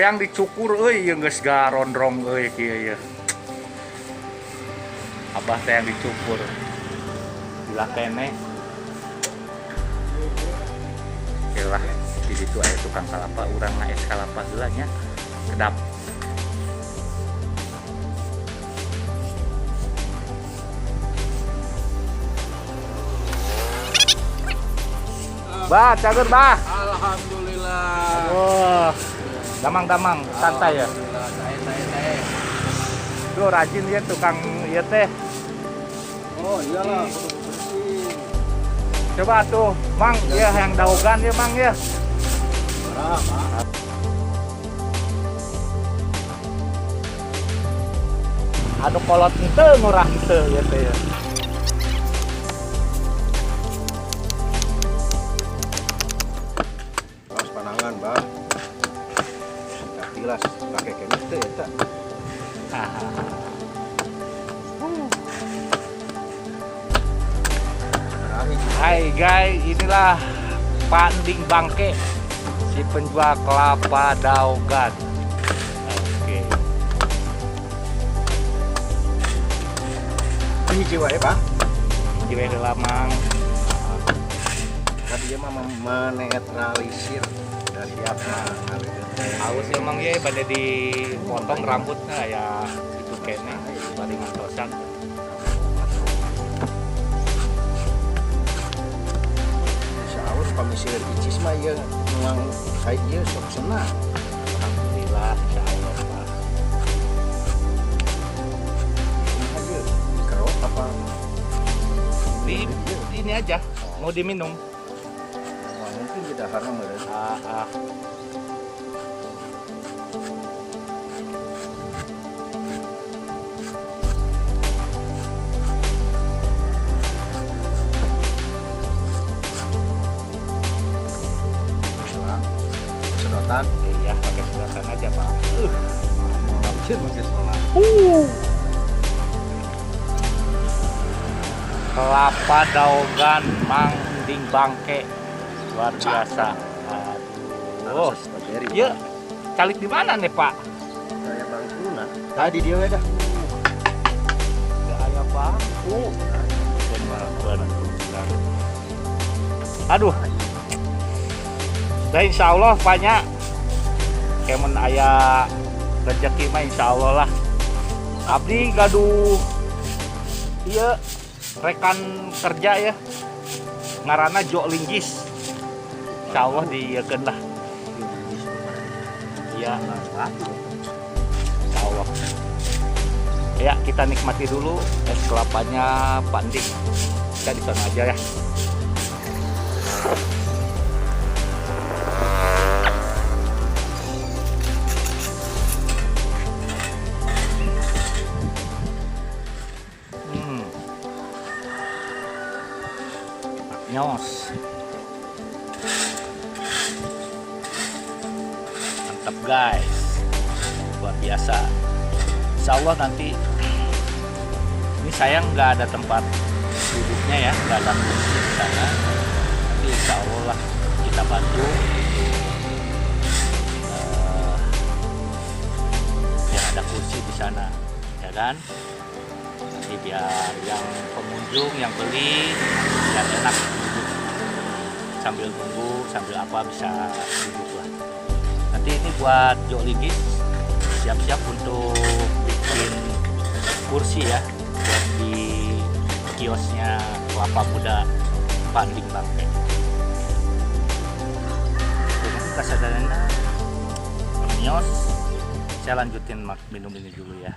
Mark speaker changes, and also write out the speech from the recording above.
Speaker 1: Teang dicukur euy yang geus garondrong euy kieu ya. Abah teang dicukur. Gila kene. Yalah, di situ aya tukang kalapa, urang ngaes kalapa heula nya. Kedap. Bah, cager bah.
Speaker 2: Alhamdulillah.
Speaker 1: Wah, damang-damang, santai ya. Tuh rajin ya tukang ieu teh.
Speaker 2: Oh iyalah, kudu bersih.
Speaker 1: Coba tuh, Mang, ya yang daogan ya Mang ya.
Speaker 2: Berapa?
Speaker 1: Anu kolot henteu ngurah henteu ya teh ya.
Speaker 2: Pas panangan, Bang. Jelas pakai kemis teh eta.
Speaker 1: Hai guys, inilah Panding Bangke, si penjual kelapa daogan. Oke.
Speaker 2: Ini jiwa ya, Pak.
Speaker 1: Jiwa heula Mang.
Speaker 2: Tadi dia mah menetralisir dari apa?
Speaker 1: Haus emang ya pada dipotong rambutnya ya itu kene bari ngantosan.
Speaker 2: Saur pamisir icis mah ieu nuang kayak ieu sok senang.
Speaker 1: Alhamdulillah insyaallah Pak.
Speaker 2: Ieu kerok apa?
Speaker 1: Ini aja mau diminum.
Speaker 2: Wah, mungkin di daharna meureun. Sedotan.
Speaker 1: Iya, pakai sedotan aja Pak.
Speaker 2: Mau ngapain pakai sedotan?
Speaker 1: Kelapa daogan Manding Bangke luar biasa. Aduh. Iya, calik di mana nih Pak?
Speaker 2: Kayak bangkuna. Tadi dia udah.
Speaker 1: Gak ada bangku. Benar. Aduh. Dah insya Allah banyak. Kemen aya rezeki mah insya Allah lah. Abdi gaduh. Iya. Rekan kerja ya. Ngaranna Jo Linggis. Insya Allah diekeun lah. Iya. Insya Allah. Ya kita nikmati dulu es kelapanya Panding. Kita di sana aja ya. Nyos. Mantap guys. Luar biasa. Insya Allah nanti ini sayang nggak ada tempat duduknya ya, nggak ada kursi di sana. Nanti insya Allah lah kita bantu biar ada kursi di sana, ya kan? Jadi biar yang pengunjung yang beli biar enak duduk sambil nunggu sambil apa bisa duduk lah. Nanti ini buat Jo Linggis siap-siap untuk bikin kursi ya buat di kiosnya Kelapa Muda Panding Bangke. Jadi kasadarannya nyos. Saya lanjutin minum ini dulu ya.